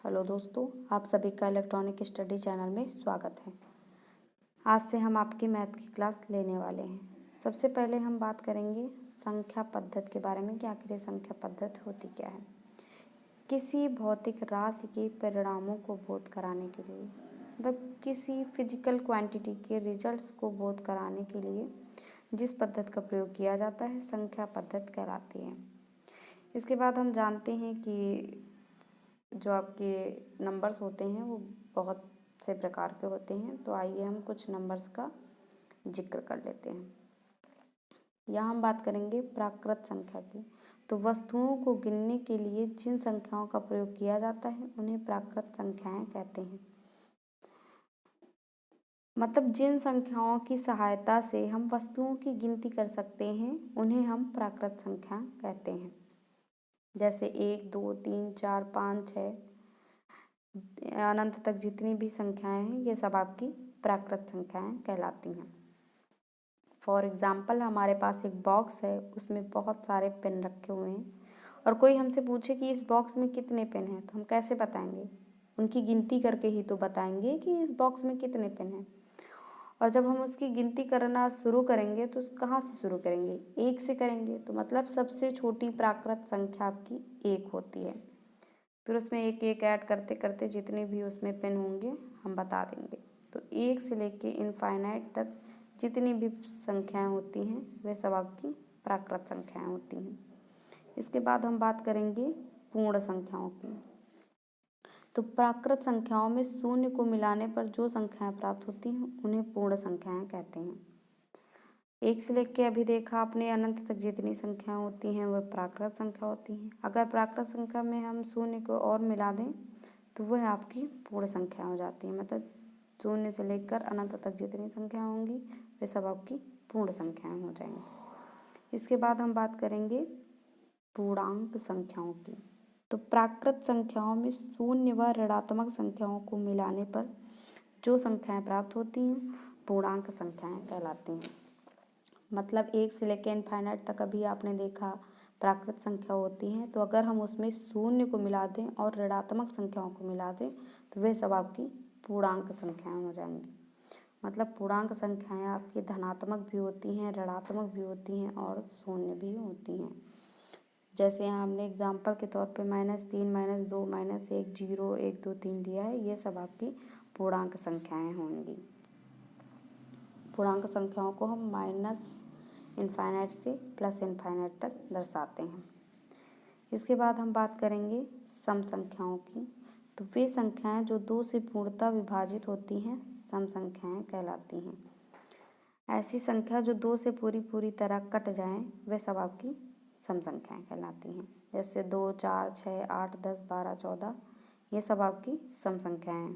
Hello दोस्तों, आप सभी का इलेक्ट्रॉनिक स्टडी चैनल में स्वागत है। आज से हम आपकी मैथ की क्लास लेने वाले हैं। सबसे पहले हम बात करेंगे संख्या पद्धति के बारे में कि आखिर ये संख्या पद्धति होती क्या है। किसी भौतिक राशि के परिणामों को बोध कराने के लिए, मतलब किसी फिजिकल क्वांटिटी के रिजल्ट्स को बोध कराने के लिए जिस पद्धति का प्रयोग किया जाता है संख्या पद्धति कहलाती है। इसके बाद हम जानते हैं कि जो आपके नंबर्स होते हैं वो बहुत से प्रकार के होते हैं। तो आइए हम कुछ नंबर्स का जिक्र कर लेते हैं। यहाँ हम बात करेंगे प्राकृत संख्या की। तो वस्तुओं को गिनने के लिए जिन संख्याओं का प्रयोग किया जाता है उन्हें प्राकृत संख्याएं कहते हैं। मतलब जिन संख्याओं की सहायता से हम वस्तुओं की गिनती कर सकते हैं उन्हें हम प्राकृत संख्या कहते हैं। जैसे 1, 2, 3, 4, 5, 6 अनंत तक जितनी भी संख्याएं हैं ये सब आपकी प्राकृत संख्याएं कहलाती हैं। फॉर एग्जाम्पल हमारे पास एक बॉक्स है, उसमें बहुत सारे पेन रखे हुए हैं और कोई हमसे पूछे कि इस बॉक्स में कितने पेन हैं, तो हम कैसे बताएंगे? उनकी गिनती करके ही तो बताएंगे कि इस बॉक्स में कितने पेन हैं। और जब हम उसकी गिनती करना शुरू करेंगे तो कहाँ से शुरू करेंगे? 1 से करेंगे। तो मतलब सबसे छोटी प्राकृत संख्या आपकी 1 होती है। फिर उसमें एक एक ऐड करते करते जितने भी उसमें पेन होंगे हम बता देंगे। तो 1 से लेके इनफाइनाइट तक जितनी भी संख्याएं होती हैं वे सब आपकी प्राकृत संख्याएं होती हैं। इसके बाद हम बात करेंगे पूर्ण संख्याओं की। तो प्राकृत संख्याओं में शून्य को मिलाने पर जो संख्याएं प्राप्त होती हैं उन्हें पूर्ण संख्याएं कहते हैं। 1 से लेके अभी देखा आपने अनंत तक जितनी संख्या होती हैं वह प्राकृत संख्या होती हैं। अगर प्राकृत संख्या में हम शून्य को और मिला दें तो वह आपकी पूर्ण संख्या हो जाती है। मतलब 0 से लेकर अनंत तक जितनी संख्या होंगी वे सब आपकी पूर्ण संख्याएं हो जाएंगी। इसके बाद हम बात करेंगे पूर्णांक संख्याओं की। तो प्राकृत संख्याओं में शून्य व ऋणात्मक संख्याओं को मिलाने पर जो संख्याएं प्राप्त होती हैं पूर्णांक संख्याएं कहलाती हैं। मतलब 1 से लेकर इनफाइनाइट तक अभी आपने देखा प्राकृत संख्या होती हैं। तो अगर हम उसमें शून्य को मिला दें और ऋणात्मक संख्याओं को मिला दें तो वे सब आपकी पूर्णांक संख्याएं हो जाएंगी। मतलब पूर्णांक संख्याएं आपकी धनात्मक भी होती हैं, ऋणात्मक भी होती हैं और शून्य भी होती हैं। जैसे यहाँ हमने एग्जाम्पल के तौर पे -3, -2, -1, 0, 1, 2, 3 दिया है। ये सब आपकी पूर्णांक संख्याएं होंगी। पूर्णांक संख्याओं को हम माइनस इनफाइनाइट से प्लस इनफाइनाइट तक दर्शाते हैं। इसके बाद हम बात करेंगे सम संख्याओं की। तो वे संख्याएं जो 2 से पूर्णतः विभाजित होती हैं सम संख्याएं कहलाती हैं। ऐसी संख्या जो 2 से पूरी तरह कट जाएं वे सब आपकी सम संख्याएं कहलाती हैं। जैसे 2, 4, 6, 8, 10, 12, 14 ये सब आपकी सम संख्याएं हैं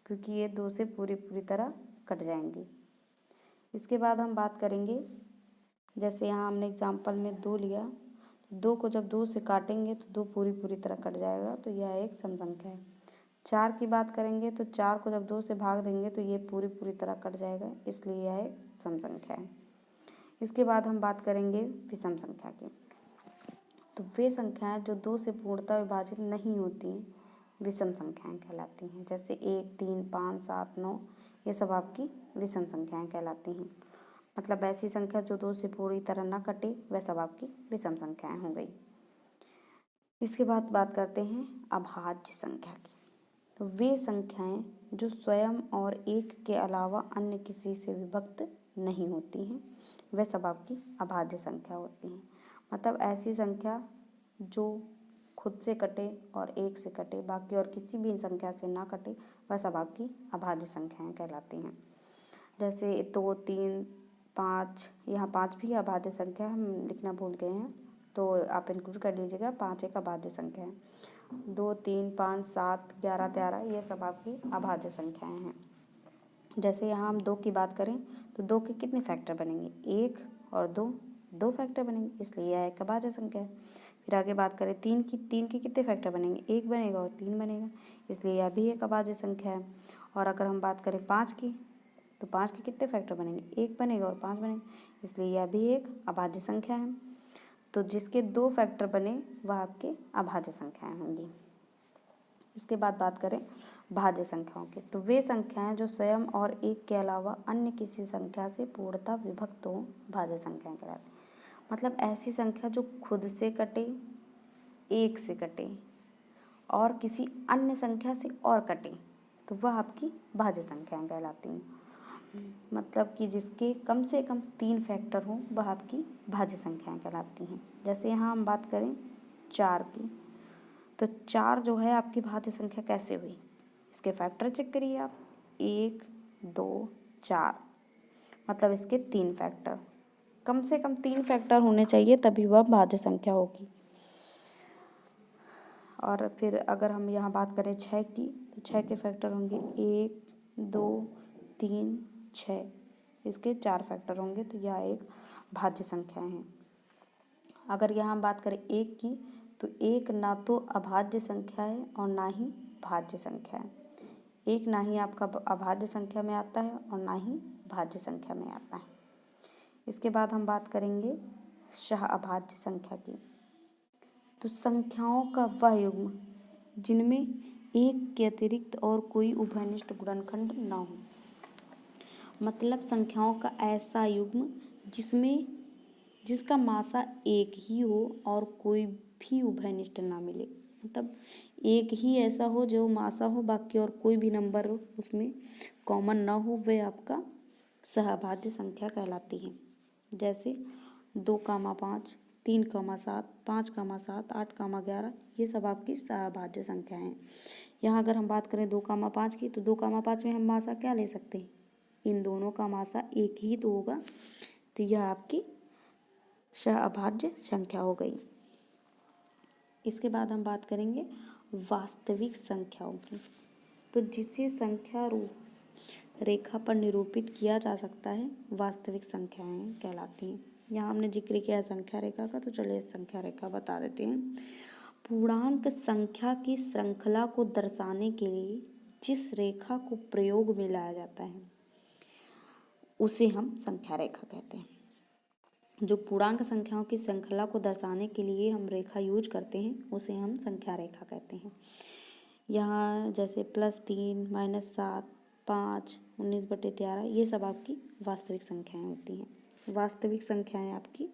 क्योंकि ये 2 से पूरी तरह कट जाएंगी। इसके बाद हम बात करेंगे, जैसे यहाँ हमने एग्जाम्पल में 2 लिया, 2 को जब 2 से काटेंगे तो 2 पूरी तरह कट जाएगा, तो यह एक सम संख्या है। 4 की बात करेंगे तो 4 को जब 2 से भाग देंगे तो ये पूरी तरह कट जाएगा, इसलिए यह एक सम संख्या है। इसके बाद हम बात करेंगे विषम संख्या की। तो वे संख्याएं जो 2 से पूर्णतः विभाजित नहीं होती हैं विषम संख्याएं कहलाती हैं। जैसे 1, 3, 5, 7, 9 ये सब आपकी विषम संख्याएं कहलाती हैं। मतलब ऐसी संख्या जो 2 से पूरी तरह न कटे वह सब आपकी विषम संख्याएं हो गई। इसके बाद बात करते हैं अभाज्य संख्या की। तो वे संख्याएं जो स्वयं और 1 के अलावा अन्य किसी से विभक्त नहीं होती हैं वह सब आपकी अभाज्य संख्या होती हैं। मतलब ऐसी संख्या जो खुद से कटे और 1 से कटे, बाकी और किसी भी संख्या से ना कटे, वह सब आपकी अभाज्य संख्याएं कहलाती हैं। जैसे 2, 3, 5, यहाँ 5 भी अभाज्य संख्या हम लिखना भूल गए हैं, तो आप इंक्लूड कर लीजिएगा। 5 एक अभाज्य संख्या है। 2, 3, 5, 7, 11, 13 ये सब आपकी अभाज्य संख्याएं हैं। जैसे यहाँ हम 2 की बात करें तो 2 के कितने फैक्टर बनेंगे? 1 और 2 फैक्टर बनेंगे, इसलिए यह एक अभाज्य संख्या है। फिर आगे बात करें 3 की, 3 के कितने फैक्टर बनेंगे? 1 बनेगा और 3 बनेगा, इसलिए यह भी एक अभाज्य संख्या है। और अगर हम बात करें 5 की, तो 5 के कितने फैक्टर बनेंगे? 1 बनेगा और 5 बनेंगे, इसलिए यह भी एक अभाज्य संख्या है। तो जिसके 2 फैक्टर बने वह आपके अभाज्य संख्याएं होंगी। इसके बाद बात करें भाज्य संख्याओं की, तो वे संख्याएं जो स्वयं और एक के अलावा अन्य किसी संख्या से पूर्णतः विभक्त हो भाज्य संख्याएं कहलाती हैं। मतलब ऐसी संख्या जो खुद से कटे, एक से कटे और किसी अन्य संख्या से और कटे, तो वह आपकी भाज्य संख्याएं कहलाती हैं। मतलब कि जिसके कम से कम 3 फैक्टर हों वह आपकी भाज्य संख्याएं कहलाती हैं। जैसे यहाँ हम बात करें 4 की, तो 4 जो है आपकी भाज्य संख्या कैसे हुई, इसके फैक्टर चेक करिए आप, 1 2 4, मतलब इसके 3 फैक्टर, कम से कम 3 फैक्टर होने चाहिए तभी वह भाज्य संख्या होगी। और फिर अगर हम यहाँ बात करें 6 की, तो 6 के फैक्टर होंगे 1 2 3 6, इसके 4 फैक्टर होंगे, तो यह एक भाज्य संख्याएं हैं। अगर यहाँ हम बात करें 1 की, तो 1 ना तो अभाज्य संख्या है और ना ही भाज्य संख्या है। 1 ना ही आपका अभाज्य संख्या में आता है और ना ही भाज्य संख्या में आता है। इसके बाद हम बात करेंगे सह अभाज्य संख्या की, तो संख्याओं का वह युग्म जिनमें एक के अतिरिक्त और कोई उभयनिष्ठ गुणनखंड न हो। मतलब संख्याओं का ऐसा युग्म जिसका मासा एक ही हो और कोई भी उभयनिष्ठ ना मिले। मतलब एक ही ऐसा हो जो मासा हो, बाकी और कोई भी नंबर उसमें कॉमन ना हो, वह आपका सहभाज्य संख्या कहलाती है। जैसे 2, 5, 3, 7, 5, 7, 8, 11, ये सब आपकी सहभाज्य संख्या हैं। यहाँ अगर हम बात करें 2, 5 की, तो 2, 5 में हम मासा क्या ले सकते हैं, इन दोनों का मासा एक ही तो होगा, तो यह आपकी सहअभाज्य संख्या हो गई। इसके बाद हम बात करेंगे वास्तविक संख्याओं की, तो जिसे संख्या रूप रेखा पर निरूपित किया जा सकता है वास्तविक संख्याएं कहलाती हैं। यहाँ हमने जिक्र किया है संख्या रेखा का, तो चलिए संख्या रेखा बता देते हैं। पूर्णांक संख्या की श्रृंखला को दर्शाने के लिए जिस रेखा को प्रयोग में लाया जाता है उसे हम संख्या रेखा कहते हैं। जो पूर्णांक संख्याओं की श्रृंखला को दर्शाने के लिए हम रेखा यूज करते हैं उसे हम संख्या रेखा कहते हैं। यहाँ जैसे +3, -7, 5, 19/13, ये सब आपकी वास्तविक संख्याएं होती हैं। वास्तविक संख्याएं आपकी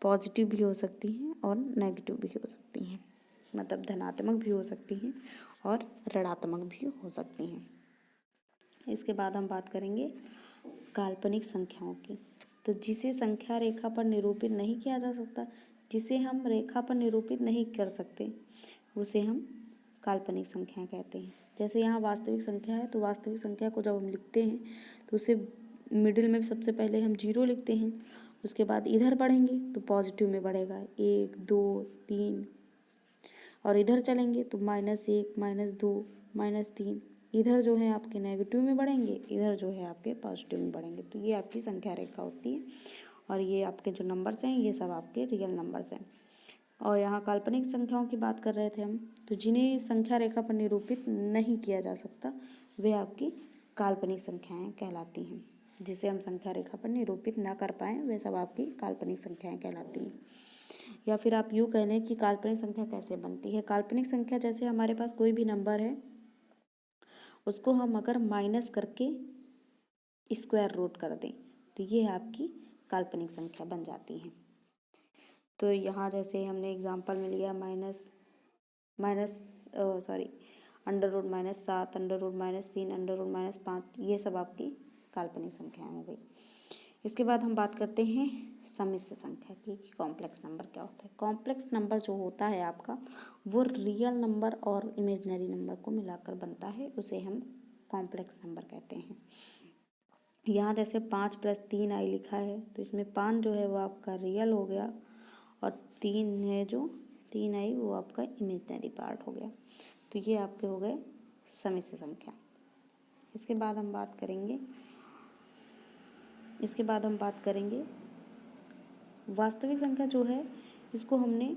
पॉजिटिव भी हो सकती हैं और नेगेटिव भी हो सकती हैं, मतलब धनात्मक भी हो सकती हैं और ऋणात्मक भी हो सकती हैं। इसके बाद हम बात करेंगे काल्पनिक संख्याओं की, तो जिसे संख्या रेखा पर निरूपित नहीं किया जा सकता, जिसे हम रेखा पर निरूपित नहीं कर सकते, उसे हम काल्पनिक संख्याएं कहते हैं। जैसे यहाँ वास्तविक संख्या है, तो वास्तविक संख्या को जब हम लिखते हैं तो उसे मिडिल में सबसे पहले हम 0 लिखते हैं, उसके बाद इधर बढ़ेंगे तो पॉजिटिव में बढ़ेगा 1 2 3, और इधर चलेंगे तो -1 -2 -3, इधर जो है आपके नेगेटिव में बढ़ेंगे, इधर जो है आपके पॉजिटिव में बढ़ेंगे। तो ये आपकी संख्या रेखा होती है और ये आपके जो नंबर्स हैं ये सब आपके रियल नंबर्स हैं। और यहाँ काल्पनिक संख्याओं की बात कर रहे थे हम, तो जिन्हें संख्या रेखा पर निरूपित नहीं किया जा सकता वे आपकी काल्पनिक संख्याएं कहलाती हैं। जिसे हम संख्या रेखा पर निरूपित ना कर पाएँ वे सब आपकी काल्पनिक संख्याएं कहलाती हैं। या फिर आप यूँ कह लें कि काल्पनिक संख्या कैसे बनती है। काल्पनिक संख्या जैसे हमारे पास कोई भी नंबर है, उसको हम अगर माइनस करके स्क्वायर रूट कर दें तो ये आपकी काल्पनिक संख्या बन जाती है। तो यहाँ जैसे हमने एग्जांपल में लिया √-7, √-3, √-5, ये सब आपकी काल्पनिक संख्याएं हो गई। इसके बाद हम बात करते हैं सम्मिश्र संख्या की कि कॉम्प्लेक्स नंबर क्या होता है। कॉम्प्लेक्स नंबर जो होता है आपका वो रियल नंबर और इमेजिनरी नंबर को मिलाकर बनता है, उसे हम कॉम्प्लेक्स नंबर कहते हैं। यहाँ जैसे 5 + 3i लिखा है, तो इसमें 5 जो है वो आपका रियल हो गया और 3 है जो 3i वो आपका इमेजिनरी पार्ट हो गया। तो ये आपके हो गए सम्मिश्र संख्या। इसके बाद हम बात करेंगे वास्तविक संख्या जो है, इसको हमने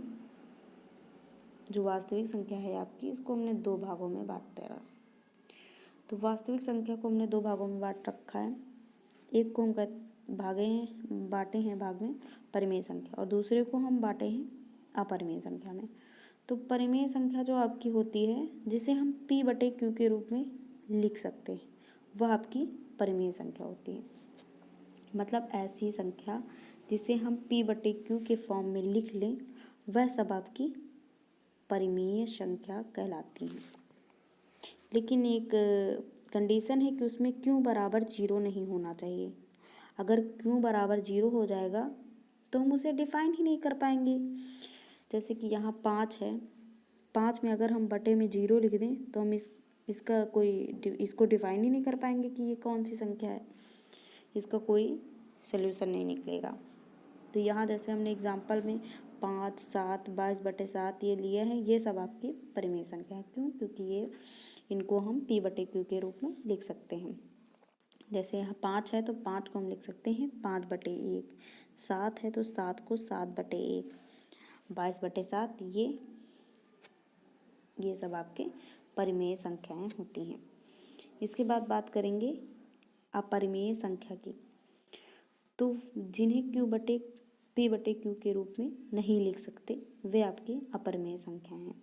जो वास्तविक संख्या है आपकी, इसको हमने 2 भागों में बांटा है। तो वास्तविक संख्या को हमने 2 भागों में बांट रखा है। एक को हम बांटे हैं भाग में परिमेय संख्या और दूसरे को हम बांटे हैं अपरिमेय संख्या में। तो परिमेय संख्या जो आपकी होती है जिसे हम p/q के रूप में लिख सकते हैं वह आपकी परिमेय संख्या होती है। मतलब ऐसी संख्या जिसे हम p/q के फॉर्म में लिख लें वह सब आपकी परिमेय संख्या कहलाती हैं। लेकिन एक कंडीशन है कि उसमें q बराबर 0 नहीं होना चाहिए। अगर q बराबर 0 हो जाएगा तो हम उसे डिफाइन ही नहीं कर पाएंगे। जैसे कि यहाँ 5 है, 5 में अगर हम बटे में 0 लिख दें तो हम इसको डिफाइन ही नहीं कर पाएंगे कि ये कौन सी संख्या है, इसका कोई सल्यूशन नहीं निकलेगा। तो यहाँ जैसे हमने एग्जाम्पल में 5, 7, 22/7 ये लिए हैं, ये सब आपकी परिमेय संख्या है। क्यों? क्योंकि इनको हम p/q के रूप में लिख सकते हैं। जैसे यहाँ 5 है तो 5 को हम लिख सकते हैं 5/1, 7 है तो 7 को 7/1, 22/7 ये सब आपके परिमेय संख्याएं होती हैं। इसके बाद बात करेंगे अपरिमेय संख्या की। तो जिन्हें p/q के रूप में नहीं लिख सकते वे आपकी अपरिमेय संख्याएं हैं।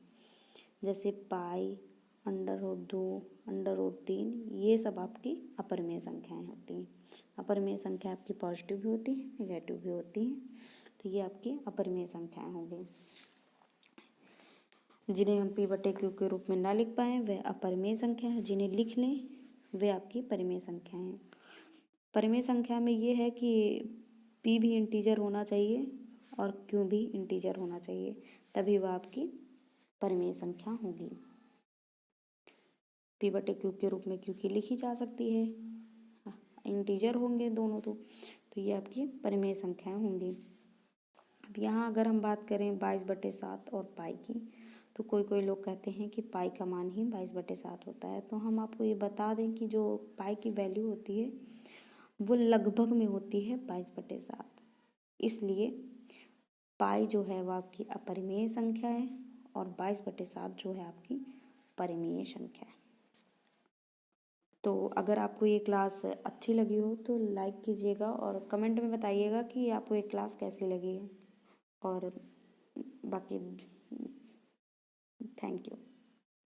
जैसे पाई, √2, √3 ये सब आपकी अपरिमेय संख्याएं होती हैं। अपरिमेय संख्या आपकी पॉजिटिव भी होती है, नेगेटिव भी होती हैं। तो ये आपकी अपरिमेय संख्याएं होंगी। जिन्हें हम p/q के रूप में ना लिख पाएँ वह अपरिमेय संख्या है, जिन्हें लिख लें वे आपकी परिमेय संख्याएं हैं। परिमेय संख्या में ये है कि p भी इंटीजर होना चाहिए और q भी इंटीजर होना चाहिए, तभी वह आपकी परिमेय संख्या होगी। p/q के रूप में q की लिखी जा सकती है, इंटीजर होंगे दोनों तो ये आपकी परिमेय संख्याएं होंगी। अब यहाँ अगर हम बात करें 22/7 और पाई की, तो कोई लोग कहते हैं कि पाई का मान ही 22/7 होता है। तो हम आपको ये बता दें कि जो पाई की वैल्यू होती है वो लगभग में होती है 22/7। इसलिए पाई जो है वो आपकी अपरिमेय संख्या है और 22/7 जो है आपकी परिमेय संख्या है। तो अगर आपको ये क्लास अच्छी लगी हो तो लाइक कीजिएगा और कमेंट में बताइएगा कि आपको ये क्लास कैसी लगी है। और बाकी थैंक यू।